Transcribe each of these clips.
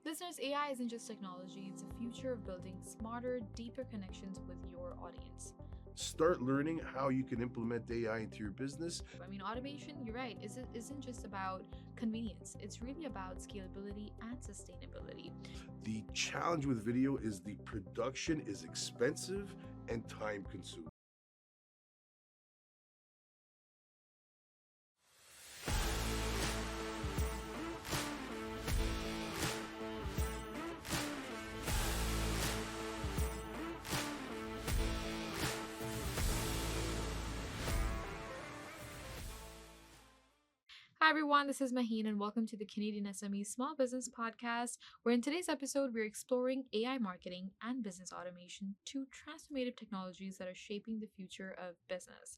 Listeners, AI isn't just technology, it's a future of building smarter, deeper connections with your audience. Start learning how you can implement AI into your business. Automation, you're right, isn't just about convenience, it's really about scalability and sustainability. The challenge with video is the production is expensive and time consuming. Hi everyone, this is Maheen and welcome to the CanadianSME Small Business Podcast, where in today's episode we're exploring AI marketing and business automation, two transformative technologies that are shaping the future of business.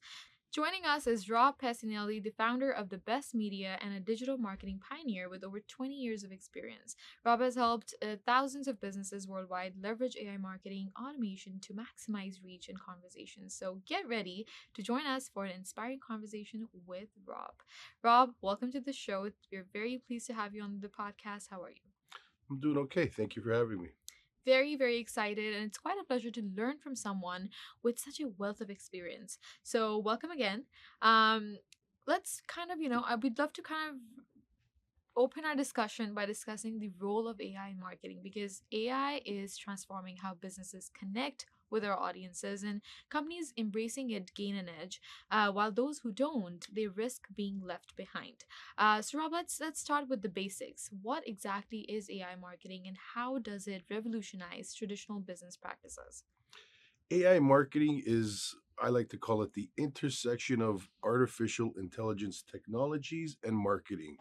Joining us is Rob Pacinelli, the founder of The Best Media and a digital marketing pioneer with over 20 years of experience. Rob has helped thousands of businesses worldwide leverage AI marketing automation to maximize reach and conversations. So get ready to join us for an inspiring conversation with Rob. Rob, welcome to the show. We're very pleased to have you on the podcast. How are you? I'm doing okay. Thank you for having me. Very, very excited, and it's quite a pleasure to learn from someone with such a wealth of experience. So, welcome again. Let's kind of, we'd love to kind of open our discussion by discussing the role of AI in marketing because AI is transforming how businesses connect with our audiences, and companies embracing it gain an edge, while those who don't, they risk being left behind. So Rob, let's start with the basics. What exactly is AI marketing and how does it revolutionize traditional business practices? AI marketing is, I like to call it, the intersection of artificial intelligence technologies and marketing.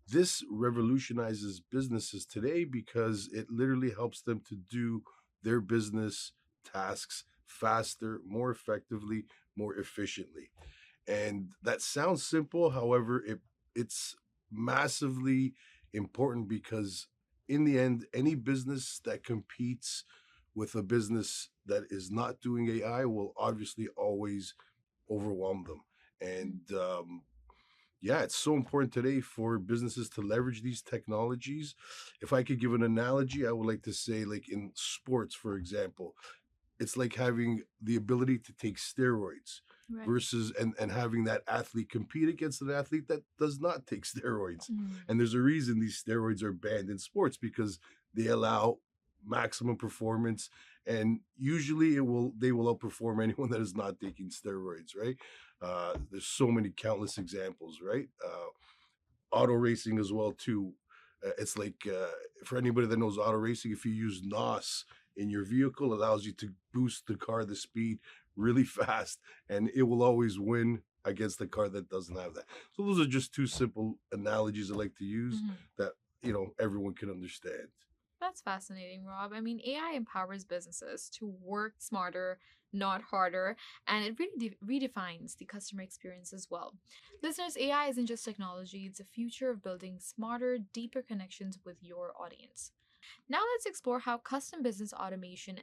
This revolutionizes businesses today because it literally helps them to do their business tasks faster, more effectively, more efficiently. And that sounds simple, however, it's massively important because in the end, any business that competes with a business that is not doing AI will obviously always overwhelm them. And yeah, it's so important today for businesses to leverage these technologies. If I could give an analogy, I would like to say, like in sports, for example, it's like having the ability to take steroids Right. versus and having that athlete compete against an athlete that does not take steroids. Mm. And there's a reason these steroids are banned in sports because they allow maximum performance, and usually they will outperform anyone that is not taking steroids, right? There's so many countless examples, right? Auto racing as well too. It's like for anybody that knows auto racing, if you use NOS in your vehicle, it allows you to boost the car the speed really fast, and it will always win against the car that doesn't have that. So those are just two simple analogies I like to use that everyone can understand. That's fascinating, Rob. AI empowers businesses to work smarter, not harder, and it really redefines the customer experience as well. Listeners, AI isn't just technology, it's a future of building smarter, deeper connections with your audience. Now let's explore how custom business automation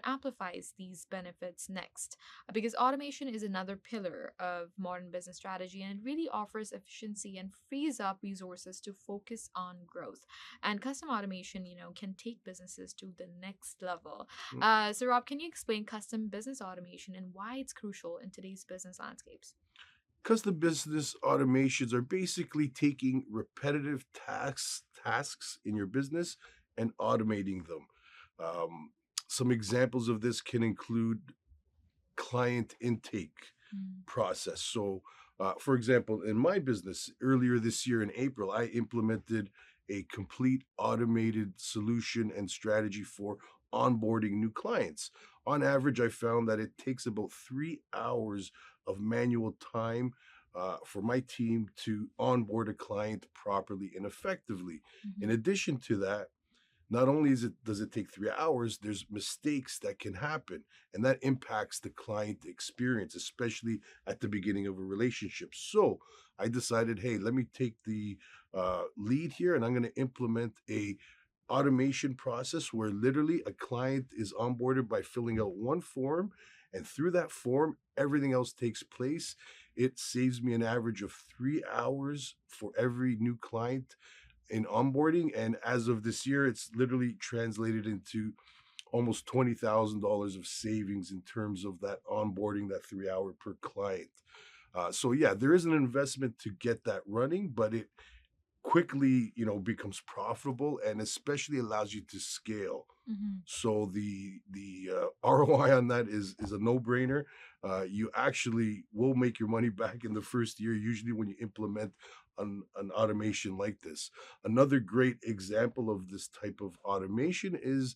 amplifies these benefits next. Because automation is another pillar of modern business strategy and it really offers efficiency and frees up resources to focus on growth. And custom automation, can take businesses to the next level. Mm. So Rob, can you explain custom business automation and why it's crucial in today's business landscapes? Custom business automations are basically taking repetitive tasks in your business and automating them. Um, some examples of this can include client intake process. So, for example, in my business, earlier this year in April, I implemented a complete automated solution and strategy for onboarding new clients. On average, I found that it takes about 3 hours of manual time for my team to onboard a client properly and effectively. In addition to that, not only does it take 3 hours, there's mistakes that can happen, and that impacts the client experience, especially at the beginning of a relationship. So I decided, hey, let me take the lead here, and I'm going to implement a automation process where literally a client is onboarded by filling out one form, and through that form, everything else takes place. It saves me an average of 3 hours for every new client in onboarding, and as of this year, it's literally translated into almost $20,000 of savings in terms of that onboarding, that 3 hour per client. So yeah, there is an investment to get that running, but it quickly, becomes profitable and especially allows you to scale. Mm-hmm. So the ROI on that is a no brainer. You actually will make your money back in the first year, usually when you implement an automation like this. Another great example of this type of automation is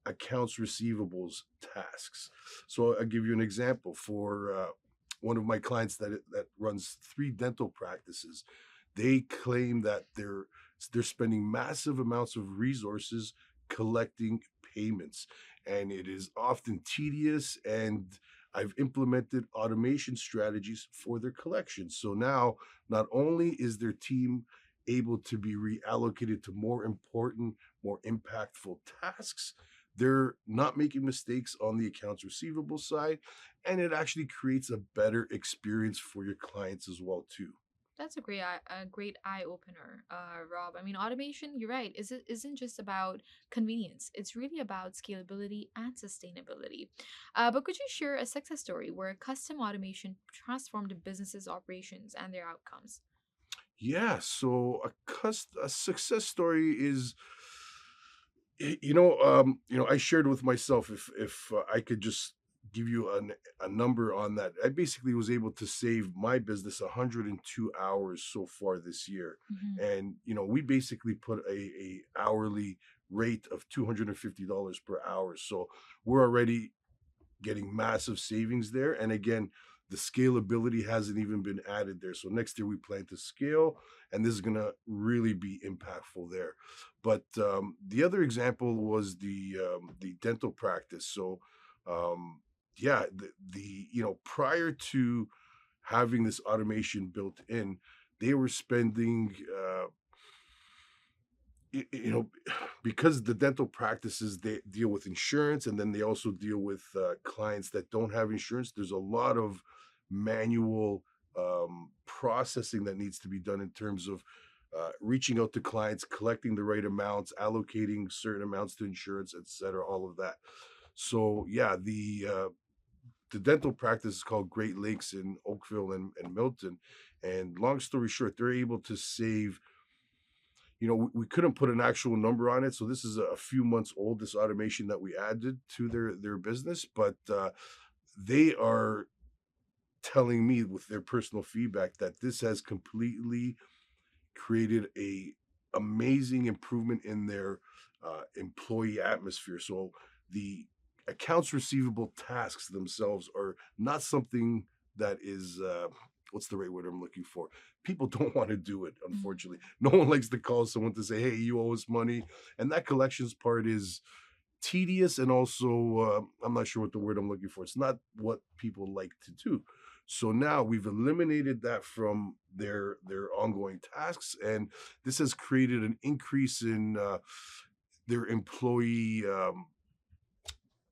accounts receivables tasks. So I'll give you an example for one of my clients that runs 3 dental practices. They claim that they're spending massive amounts of resources collecting payments, and it is often tedious. And I've implemented automation strategies for their collections. So now, not only is their team able to be reallocated to more important, more impactful tasks, they're not making mistakes on the accounts receivable side, and it actually creates a better experience for your clients as well too. That's a great eye opener, Rob. I mean, automation. You're right. Isn't just about convenience. It's really about scalability and sustainability. But could you share a success story where custom automation transformed a business's operations and their outcomes? Yeah, so a success story is, I shared with myself, if I could just give you a number on that. I basically was able to save my business 102 hours so far this year, Mm-hmm. and we basically put a hourly rate of $250 per hour. So we're already getting massive savings there. And again, the scalability hasn't even been added there. So next year we plan to scale, and this is going to really be impactful there. But the other example was the dental practice. So yeah, prior to having this automation built in, they were spending because the dental practices, they deal with insurance, and then they also deal with clients that don't have insurance. There's a lot of manual processing that needs to be done in terms of reaching out to clients, collecting the right amounts, allocating certain amounts to insurance, etc., all of that. So yeah, the dental practice is called Great Lakes in Oakville and Milton. And long story short, they're able to save, we couldn't put an actual number on it. So this is a few months old, this automation that we added to their business. But they are telling me with their personal feedback that this has completely created a amazing improvement in their employee atmosphere. So the accounts receivable tasks themselves are not something that is what's the right word I'm looking for? People don't want to do it, unfortunately. No one likes to call someone to say, hey, you owe us money. And that collections part is tedious, and also I'm not sure what the word I'm looking for. It's not what people like to do. So now we've eliminated that from their ongoing tasks, and this has created an increase in their employee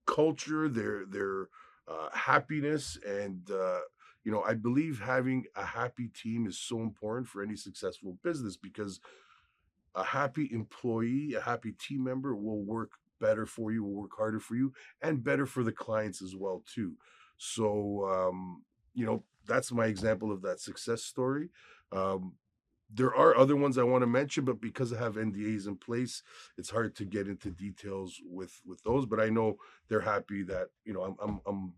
culture, their happiness, and I believe having a happy team is so important for any successful business, because a happy employee, a happy team member will work better for you, will work harder for you, and better for the clients as well too. So that's my example of that success story. Um, there are other ones I want to mention, but because I have NDAs in place, it's hard to get into details with those. But I know they're happy that I'm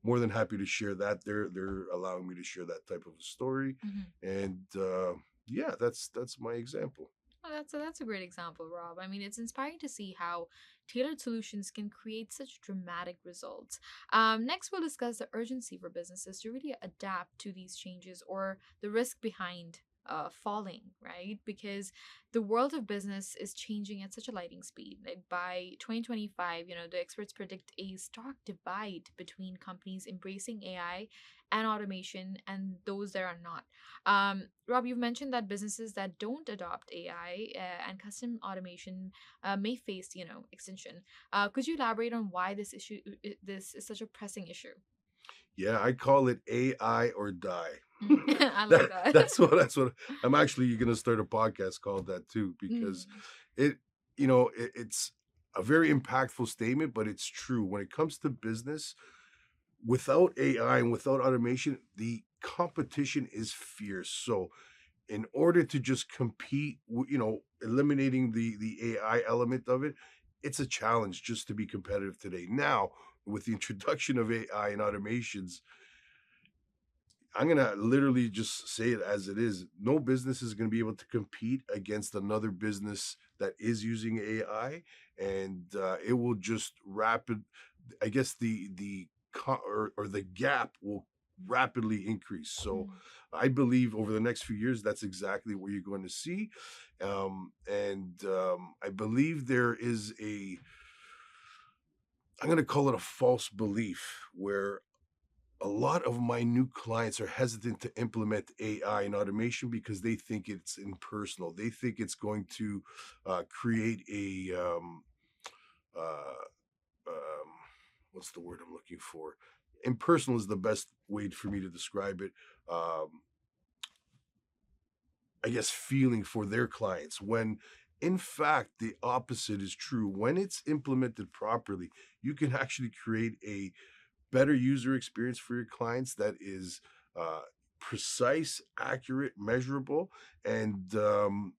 more than happy to share that. They're allowing me to share that type of a story, Mm-hmm. and yeah, that's my example. Oh, that's a great example, Rob. I mean, it's inspiring to see how tailored solutions can create such dramatic results. Next, we'll discuss the urgency for businesses to really adapt to these changes or the risk behind falling, right? Because the world of business is changing at such a lightning speed. Like by 2025, the experts predict a stark divide between companies embracing AI and automation and those that are not. Rob, you've mentioned that businesses that don't adopt AI and custom automation may face, extinction. Could you elaborate on why this is such a pressing issue? Yeah, I call it AI or die. I like that. That's what I'm actually going to start a podcast called that too, because Mm. it it's a very impactful statement, but it's true when it comes to business. Without AI and without automation, the competition is fierce. So in order to just compete, eliminating the AI element of it, it's a challenge just to be competitive today. Now, with the introduction of AI and automations, I'm gonna literally just say it as it is. No business is gonna be able to compete against another business that is using AI, and it will just rapid. I guess or the gap will rapidly increase. So Mm. I believe over the next few years, that's exactly what you're going to see, and I believe there is I'm going to call it a false belief where a lot of my new clients are hesitant to implement AI and automation because they think it's impersonal. They think it's going to create uh, um, what's the word I'm looking for? Impersonal is the best way for me to describe it. Um, I guess feeling for their clients when in fact the opposite is true. When it's implemented properly, you can actually create a better user experience for your clients that is uh, precise, accurate, measurable, and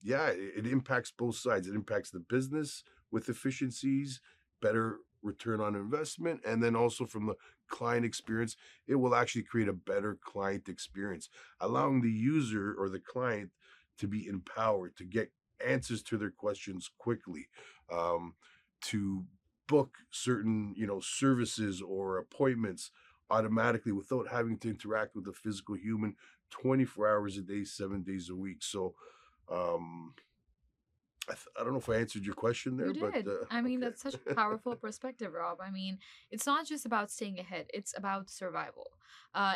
yeah, it impacts both sides. It impacts the business with efficiencies, better return on investment, and then also from the client experience, it will actually create a better client experience, allowing the user or the client to be empowered to get answers to their questions quickly, um, to book certain services or appointments automatically without having to interact with a physical human 24 hours a day, 7 days a week. So um I don't know if I answered your question there, You but did. I mean, okay. that's such a powerful perspective, Rob. I mean, it's not just about staying ahead, it's about survival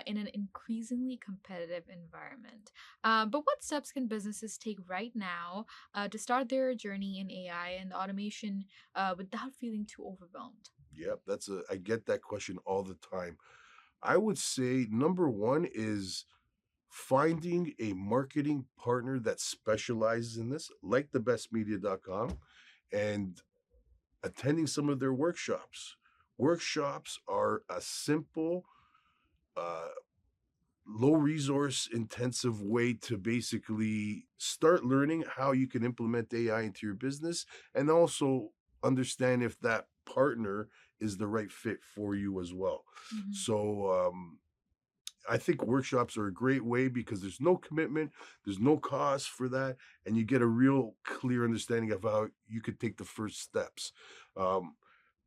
in an increasingly competitive environment. But what steps can businesses take right now to start their journey in AI and automation without feeling too overwhelmed? Yep, I get that question all the time. I would say number one is finding a marketing partner that specializes in this, like thebestmedia.com, and attending some of their workshops. Workshops are a simple, uh, low resource intensive way to basically start learning how you can implement AI into your business and also understand if that partner is the right fit for you as well. Hmm. So, I think workshops are a great way because there's no commitment, there's no cost for that, and you get a real clear understanding of how you could take the first steps. Um,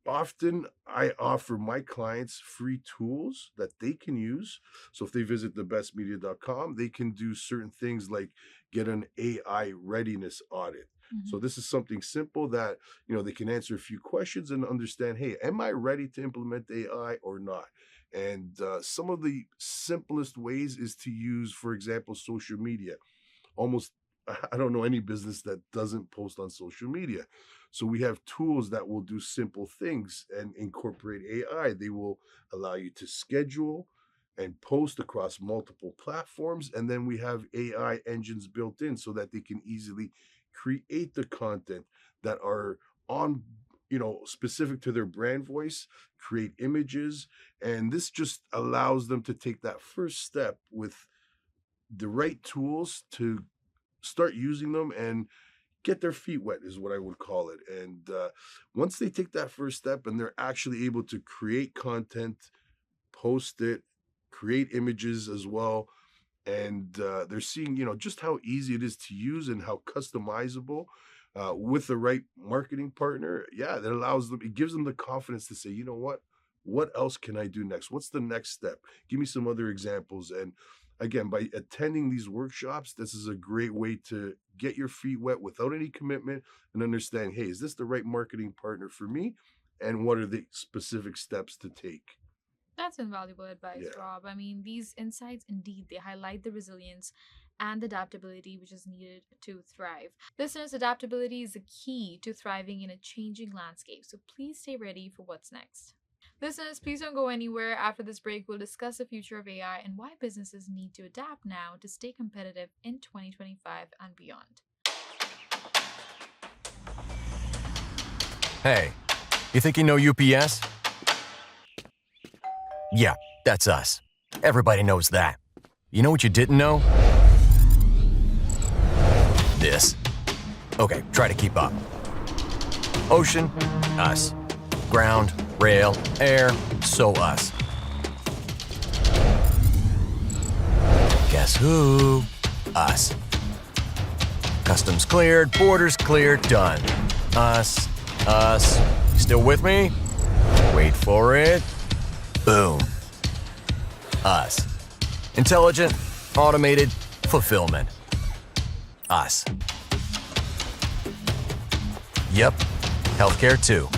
Often I offer my clients free tools that they can use. So if they visit thebestmedia.com, they can do certain things like get an AI readiness audit. So Hmm. this is something simple that they can answer a few questions and understand, hey, am I ready to implement AI or not? And some of the simplest ways is to use, for example, social media. Almost I don't know any business that doesn't post on social media. So we have tools that will do simple things and incorporate AI. They will allow you to schedule and post across multiple platforms. And then we have AI engines built in so that they can easily create the content that are on specific to their brand voice, create images, and this just allows them to take that first step with the right tools to start using them and get their feet wet is what I would call it. And once they take that first step and they're actually able to create content, post it, create images as well, and they're seeing just how easy it is to use and how customizable with the right marketing partner. Yeah, that allows them. It gives them the confidence to say, you know what else can I do next? What's the next step? Give me some other examples. And again, by attending these workshops, this is a great way to get your feet wet without any commitment and understand, hey, is this the right marketing partner for me? And what are the specific steps to take? That's invaluable advice, Yeah. Rob. I mean, these insights indeed they highlight the resilience and adaptability which is needed to thrive. Listeners, adaptability is the key to thriving in a changing landscape. So please stay ready for what's next. Listeners, please don't go anywhere. After this break, we'll discuss the future of AI and why businesses need to adapt now to stay competitive in 2025 and beyond. Hey, you think you know UPS? Yeah, that's us. Everybody knows that. You know what you didn't know? This. Okay, try to keep up. Ocean, us. Ground, rail, air, so us. Guess who? Us. Customs cleared, borders cleared, done. Us. You still with me? Wait for it. Boom. Us. Intelligent, automated, fulfillment. Us. Yep. Healthcare too.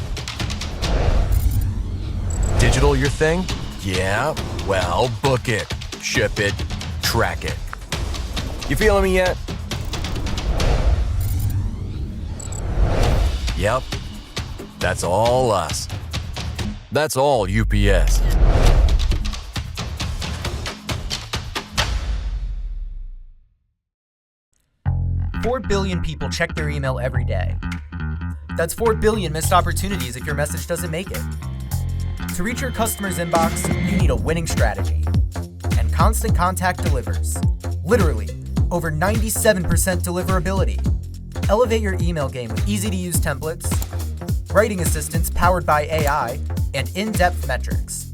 Digital your thing? Yeah. Well, book it, ship it, track it. You feeling me yet? Yep. That's all us. That's all UPS. Four billion people check their email every day. That's 4 billion missed opportunities if your message doesn't make it. To reach your customer's inbox, you need a winning strategy. And Constant Contact delivers. Literally, over 97% deliverability. Elevate your email game with easy-to-use templates, writing assistants powered by AI, and in-depth metrics.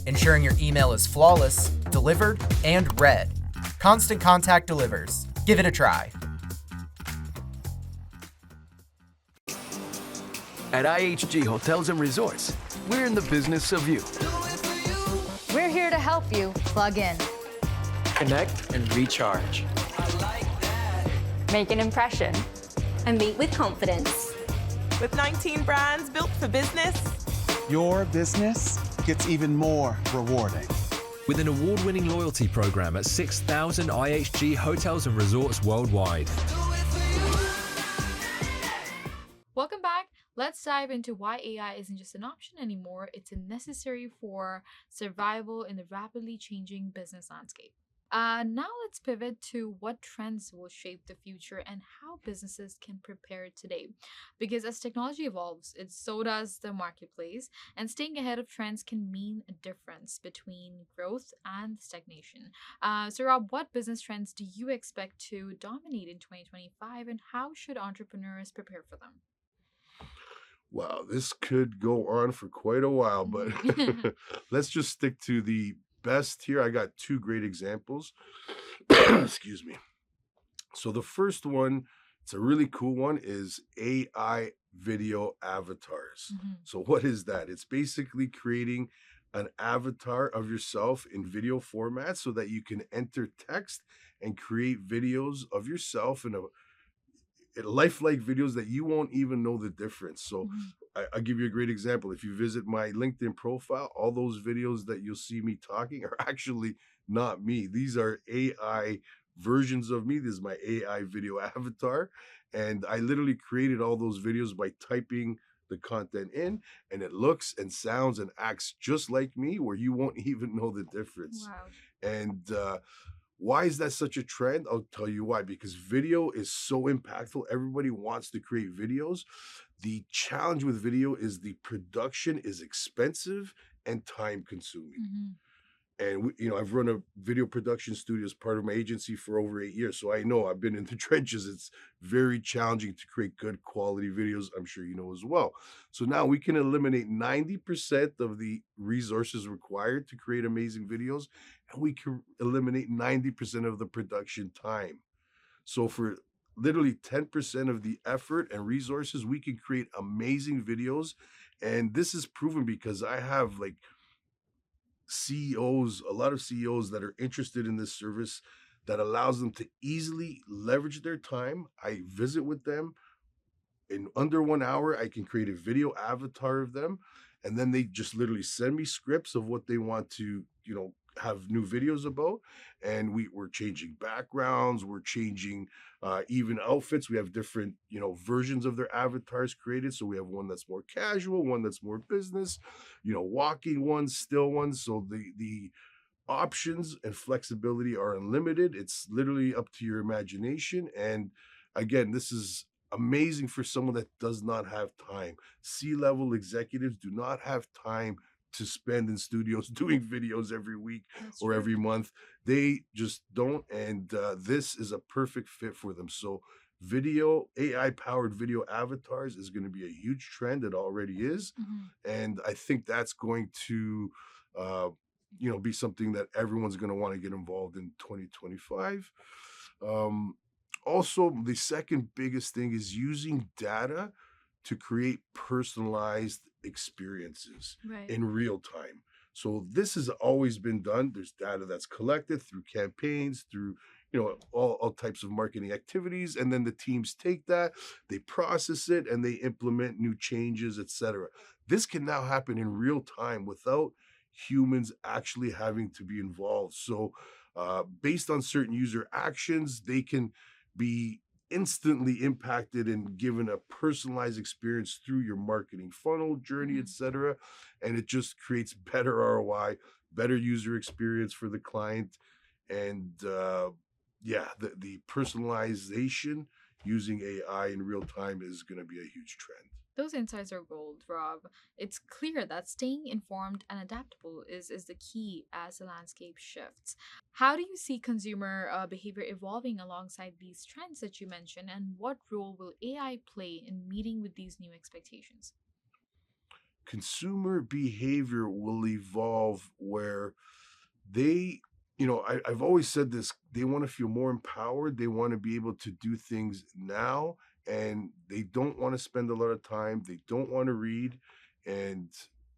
Ensuring your email is flawless, delivered, and read. Constant Contact delivers. Give it a try. At IHG Hotels and Resorts, we're in the business of you. We're here to help you plug in, connect, and recharge. make an impression, and meet with confidence. With 19 brands built for business, your business gets even more rewarding. With an award-winning loyalty program at 6,000 IHG hotels and resorts worldwide. Welcome back. Let's dive into why AI isn't just an option anymore. It's a necessary for survival in the rapidly changing business landscape. Now let's pivot to what trends will shape the future and how businesses can prepare today. Because as technology evolves, so does the marketplace, and staying ahead of trends can mean a difference between growth and stagnation. So Rob, what business trends do you expect to dominate in 2025, and how should entrepreneurs prepare for them? Wow, this could go on for quite a while, but let's just stick to the best here. I got two great examples. Excuse me. So the first one, it's a really cool one, is AI video avatars. So what is that? It's basically creating an avatar of yourself in video format so that you can enter text and create videos of yourself in a lifelike videos that you won't even know the difference. So I'll give you a great example. If you visit my LinkedIn profile, all those videos that you'll see me talking are actually not me. These are AI versions of me. This is my AI video avatar. And I literally created all those videos by typing the content in, and it looks and sounds and acts just like me, where you won't even know the difference. Wow. And why is that such a trend? I'll tell you why. Because video is so impactful. Everybody wants to create videos. The challenge with video is the production is expensive and time consuming. And I've run a video production studio as part of my agency for over 8 years. So I know, I've been in the trenches. It's very challenging to create good quality videos. I'm sure you know as well. So now we can eliminate 90% of the resources required to create amazing videos, and we can eliminate 90% of the production time. So for literally 10% of the effort and resources, we can create amazing videos. And this is proven because I have CEOs, a lot of CEOs that are interested in this service that allows them to easily leverage their time. I visit with them. In under 1 hour, I can create a video avatar of them. And then they just literally send me scripts of what they want to, have new videos about, and we're changing backgrounds, we're changing even outfits. We have different, versions of their avatars created. So we have one that's more casual, one that's more business, walking ones, still ones. So the options and flexibility are unlimited. It's literally up to your imagination. And again, this is amazing for someone that does not have time. C-level executives do not have time to spend in studios doing videos every week or every month. They just don't. And this is a perfect fit for them. So AI powered video avatars is going to be a huge trend. It already is. And I think that's going to, be something that everyone's going to want to get involved in 2025. Also, the second biggest thing is using data to create personalized experiences in real time. So this has always been done. There's data that's collected through campaigns, through all types of marketing activities, and then the teams take that, they process it, and they implement new changes, etc. This can now happen in real time without humans actually having to be involved. So based on certain user actions, they can be instantly impacted and given a personalized experience through your marketing funnel journey, etc. And it just creates better ROI, better user experience for the client. And the personalization using AI in real time is going to be a huge trend. Those insights are gold, Rob. It's clear that staying informed and adaptable is the key as the landscape shifts. How do you see consumer behavior evolving alongside these trends that you mentioned, and what role will AI play in meeting with these new expectations? Consumer behavior will evolve where they, I've always said this, they want to feel more empowered. They want to be able to do things now, and they don't want to spend a lot of time. They don't want to read, and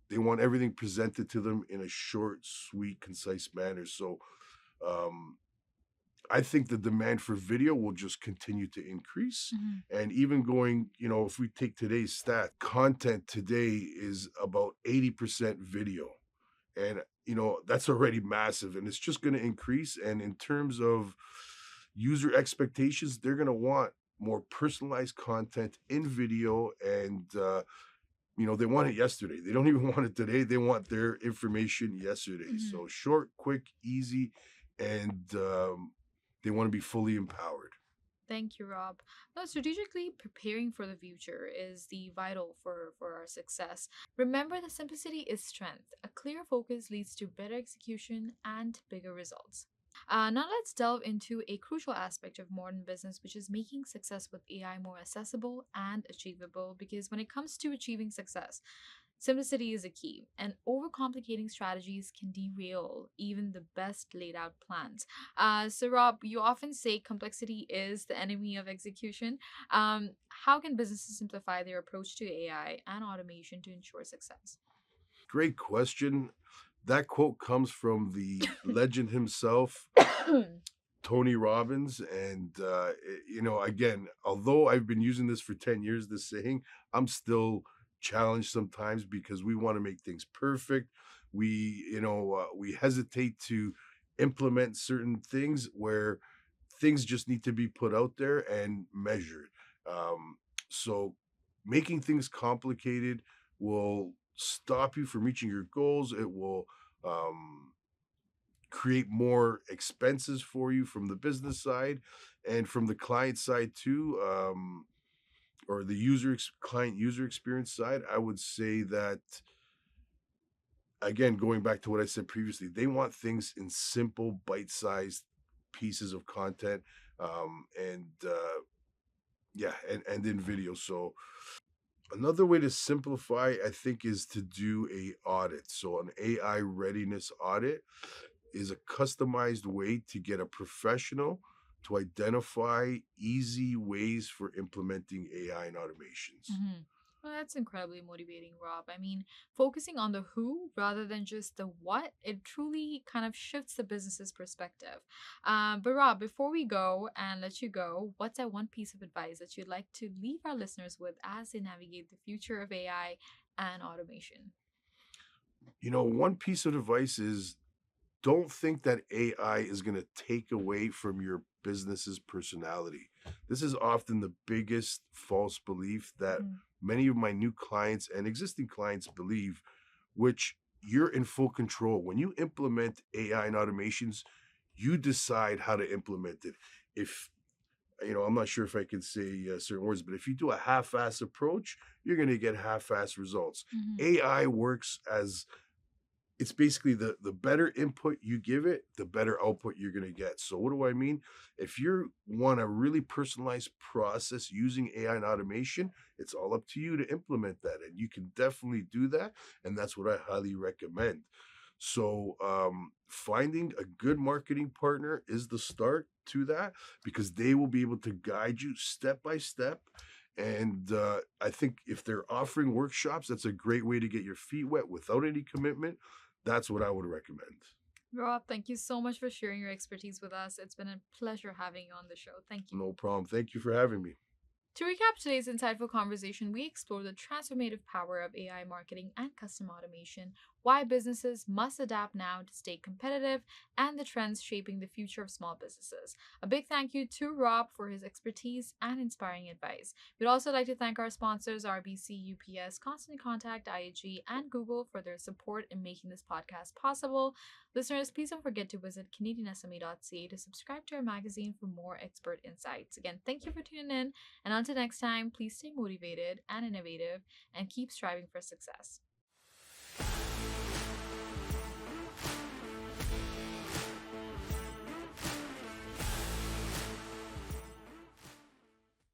they want everything presented to them in a short, sweet, concise manner. So I think the demand for video will just continue to increase. And even going, if we take today's stat, content today is about 80% video. And, that's already massive, and it's just going to increase. And in terms of user expectations, they're going to want more personalized content in video, and they want it yesterday. They don't even want it today. They want their information yesterday. So short, quick, easy, and they want to be fully empowered. Thank you, Rob. Now, strategically preparing for the future is the vital for our success. Remember that simplicity is strength. A clear focus leads to better execution and bigger results. Now let's delve into a crucial aspect of modern business, which is making success with AI more accessible and achievable. Because when it comes to achieving success, simplicity is a key, and overcomplicating strategies can derail even the best laid out plans. So, Rob, you often say complexity is the enemy of execution. How can businesses simplify their approach to AI and automation to ensure success? Great question. That quote comes from the legend himself, Tony Robbins. And, again, although I've been using this for 10 years, this saying, I'm still challenged sometimes because we want to make things perfect. We hesitate to implement certain things where things just need to be put out there and measured. So making things complicated will stop you from reaching your goals. It will create more expenses for you from the business side and from the client side too, or the client user experience side. I would say that, again, going back to what I said previously, they want things in simple, bite-sized pieces of content, and in video. So another way to simplify, I think, is to do a audit. So an AI readiness audit is a customized way to get a professional to identify easy ways for implementing AI and automations. Well, that's incredibly motivating, Rob. I mean, focusing on the who rather than just the what, it truly kind of shifts the business's perspective. But Rob, before we go and let you go, what's that one piece of advice that you'd like to leave our listeners with as they navigate the future of AI and automation? One piece of advice is don't think that AI is going to take away from your business's personality. This is often the biggest false belief that many of my new clients and existing clients believe, which you're in full control. When you implement AI and automations, you decide how to implement it. If I'm not sure if I can say certain words, but if you do a half-ass approach, you're going to get half-ass results. AI works as it's basically the better input you give it, the better output you're going to get. So what do I mean? If you want a really personalized process using AI and automation, it's all up to you to implement that. And you can definitely do that. And that's what I highly recommend. So finding a good marketing partner is the start to that, because they will be able to guide you step by step. And I think if they're offering workshops, that's a great way to get your feet wet without any commitment. That's what I would recommend. Rob, thank you so much for sharing your expertise with us. It's been a pleasure having you on the show. Thank you. No problem. Thank you for having me. To recap today's insightful conversation, we explore the transformative power of AI marketing and custom automation, why businesses must adapt now to stay competitive, and the trends shaping the future of small businesses. A big thank you to Rob for his expertise and inspiring advice. We'd also like to thank our sponsors, RBC, UPS, Constant Contact, IAG, and Google for their support in making this podcast possible. Listeners, please don't forget to visit CanadianSME.ca to subscribe to our magazine for more expert insights. Again, thank you for tuning in, and until next time, please stay motivated and innovative and keep striving for success.